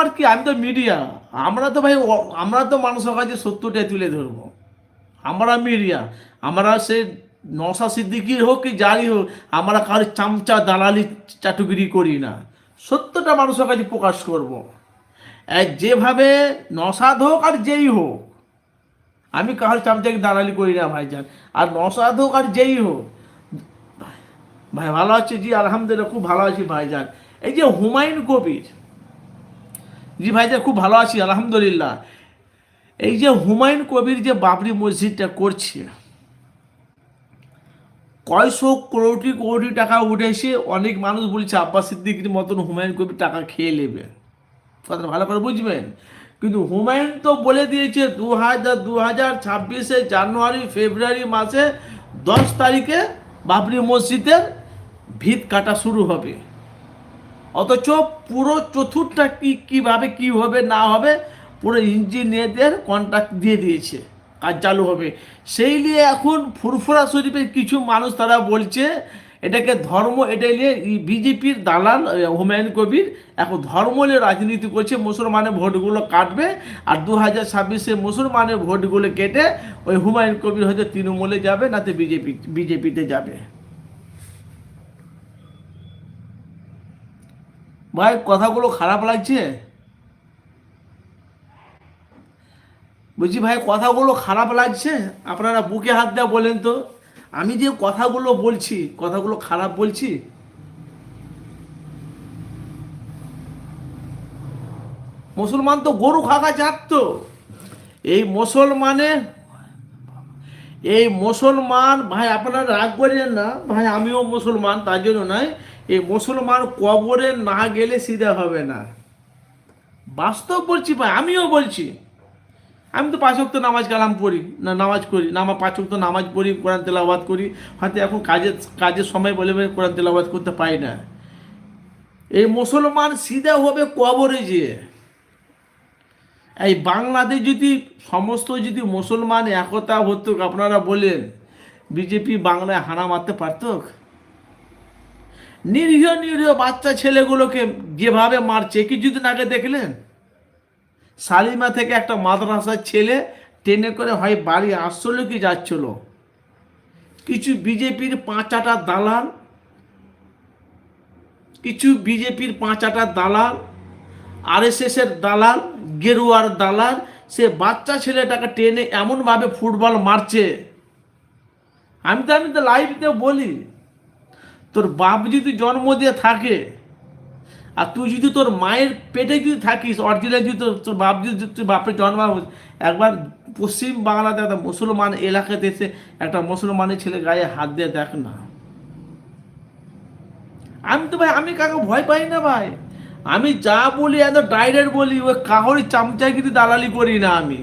আর কি, আমি তো মিডিয়া, আমরা তো ভাই আমরা তো মানুষের কাছে সত্যটাই তুলে ধরবো। আমরা মিডিয়া, আমরা সে নওশাদ সিদ্দিকীর হোক কি যারই হোক, আমরা কারো চামচা দালালি চাটুগিরি করি না, সত্যটা মানুষের কাছে প্রকাশ করব। যেভাবে নওশাদ হোক আর যেই হোক, আমি কারোর চামচাকে দালালি করি না ভাইজান। আর নওশাদ হোক আর যেই হোক, ভাই ভালো আছে? জি আলহামদুলিল্লাহ, খুব ভালো আছি ভাইজান। এই যে হুমায়ুন কবির, জি ভাইজান খুব ভালো আছি আলহামদুলিল্লাহ। এই যে হুমায়ুন কবির যে বাবরি মসজিদটা করছে, কয়শো কোটি কোটি টাকা উঠেছে। অনেক মানুষ বলছে আব্বাস সিদ্দিকীর মতন হুমায়ুন কবির টাকা খেয়ে নেবে, কথাটা ভালো করে বুঝবেন। কিন্তু হুমায়ুন তো বলে দিয়েছে 2026 জানুয়ারি ফেব্রুয়ারি মাসে 10 তারিখে বাবরি মসজিদের ভিত কাটা শুরু হবে। অথচ পুরো চতুর্থটা কীভাবে কী হবে না হবে পুরো ইঞ্জিনিয়ারদের কন্ট্রাক্ট দিয়ে দিয়েছে, কাজ চালু হবে। সেই নিয়ে এখন ফুরফুরা শরীফের কিছু মানুষ তারা বলছে এটাকে ধর্ম, এটা নিয়ে বিজেপির দালাল হুমায়ুন কবির এখন ধর্ম নিয়ে রাজনীতি করছে, মুসলমানের ভোটগুলো কাটবে আর 2026 মুসলমানের ভোটগুলো কেটে ওই হুমায়ুন কবির হয়তো তৃণমূলে যাবে, নাতে বিজেপিতে যাবে। ভাই কথাগুলো খারাপ লাগছে? বলছি ভাই কথাগুলো খারাপ লাগছে? আপনারা বুকে হাত দেওয়া বলেন তো, আমি যে কথাগুলো বলছি কথাগুলো খারাপ বলছি? মুসলমান তো গরু খাগা জাত তো। এই মুসলমানে এই মুসলমান ভাই, আপনারা রাগ করেন না ভাই, আমিও মুসলমান, তার জন্য নয়। এই মুসলমান কবরে না গেলে সিধা হবে না, বাস্তব বলছি ভাই, আমিও বলছি। আমি তো 5 ওয়াক্ত নামাজ কালাম পড়ি না, নামাজ করি না, আমার 5 ওয়াক্ত নামাজ পড়ি, কোরআন তেলাওয়াত করি। হয়তো এখন কাজের সময় বলে কোরআন তেলাওয়াত করতে পারি না। এই মুসলমান সিধা হবে কবরে যেয়ে। এই বাংলাদেশ যদি সমস্ত যদি মুসলমান একতা হতো, আপনারা বলেন বিজেপি বাংলায় হানা মারতে পারত? নিরীহ নিরীহ বাচ্চা ছেলেগুলোকে যেভাবে মারছে, কিছুদিন আগে দেখলেন শালিমা থেকে একটা মাদ্রাসার ছেলে ট্রেনে করে হয় বাড়ি আসছিল কি যাচ্ছিল, কিছু বিজেপির পাঁচাটা দালাল, আরএসএসের দালাল, গেরুয়ার দালাল, সে বাচ্চা ছেলেটাকে টেনে এমনভাবে ফুটবল মারছে। আমি তো লাইভতে বলি, তোর বাপ যদি জন্ম দিয়ে থাকে আর তুই যদি তোর মায়ের পেটে যদি থাকিস, অরিজিনাল যদি তোর বাপ যদি তোর বাপের জন্ম, একবার পশ্চিম বাংলাতে একটা মুসলমান এলাকাতে এসে একটা মুসলমানের ছেলে গায়ে হাত দিয়ে দেখ না। আমি তো ভাই, আমি কাকে ভয় পাই না ভাই, আমি যা বলি একদম ডাইরেক্ট বলি, ওই কাহরি চামচাগিরি দালালি করি না আমি।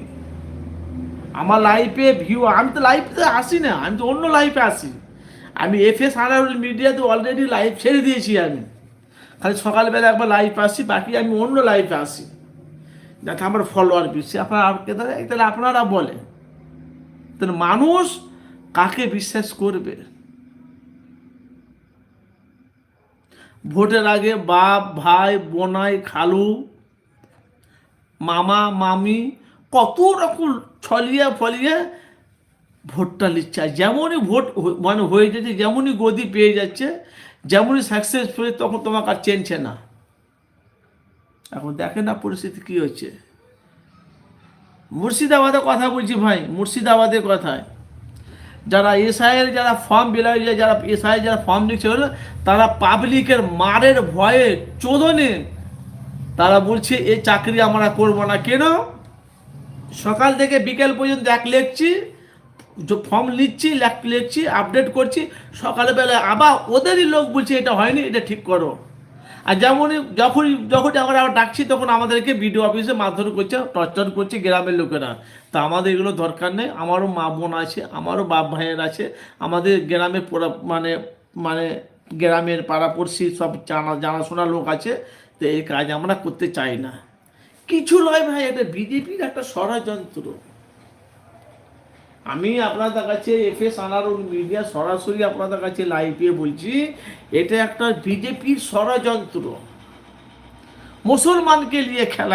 আমার লাইফে ভিউ, আমি তো লাইফে আসি না, আমি তো অন্য লাইফে আসি। আমি এফএস আনারুল মিডিয়াতে অলরেডি লাইভ ছেড়ে দিয়েছি। আমি খালি সকালবেলা একবার লাইভ আসি, বাকি আমি অন্য লাইফে আসি, যাতে আমার ফলোয়ার বেশি। তাহলে আপনারা বলেন, তাহলে মানুষ কাকে বিশ্বাস করবে? ভোটের আগে বাপ ভাই বোনাই খালু মামা মামি কত রকম ছলিয়ে ফলিয়ে ভোটটা নিচ্ছে। যেমনই ভোট মানে হয়ে যাচ্ছে, যেমনই গদি পেয়ে যাচ্ছে, যেমনই সাকসেসফুল, তখন তোমাকে আর চেনছে না। এখন দেখেন না পরিস্থিতি কী হচ্ছে। মুর্শিদাবাদের কথা বলছি ভাই, মুর্শিদাবাদের কথায় যারা এসআইয়ের যারা ফর্ম বিলায়, যারা এসআই যারা ফর্ম দিচ্ছে, তারা পাবলিকের মারের ভয়ে চোদনে তারা বলছে এই চাকরি আমরা করবো না। কেন? সকাল থেকে বিকেল পর্যন্ত এক লেখছি, ফর্ম নিচ্ছি, লিখছি, আপডেট করছি, সকালবেলা আবার ওদেরই লোক বলছে এটা হয়নি, এটা ঠিক করো। আর যখন আমরা আবার ডাকছি, তখন আমাদেরকে বিডিও অফিসে মারধর করছে, টর্চার করছে গ্রামের লোকেরা। তা আমাদের এগুলো দরকার নেই, আমারও মা বোন আছে, আমারও বাপ ভাইয়ের আছে, আমাদের গ্রামে মানে মানে গ্রামের পাড়াপড়শি সব জানাশোনা লোক আছে, তো এই কাজ আমরা করতে চাই না। কিছু নয় ভাই, এটা বিজেপির একটা ষড়যন্ত্র। আমি আপনাদের কাছে এফএস আনারুল মিডিয়া সরাসরি আপনাদের কাছে লাইভে বলছি, এটা একটা বিজেপির ষড়যন্ত্র। মুসলমানকে নিয়ে খেলা।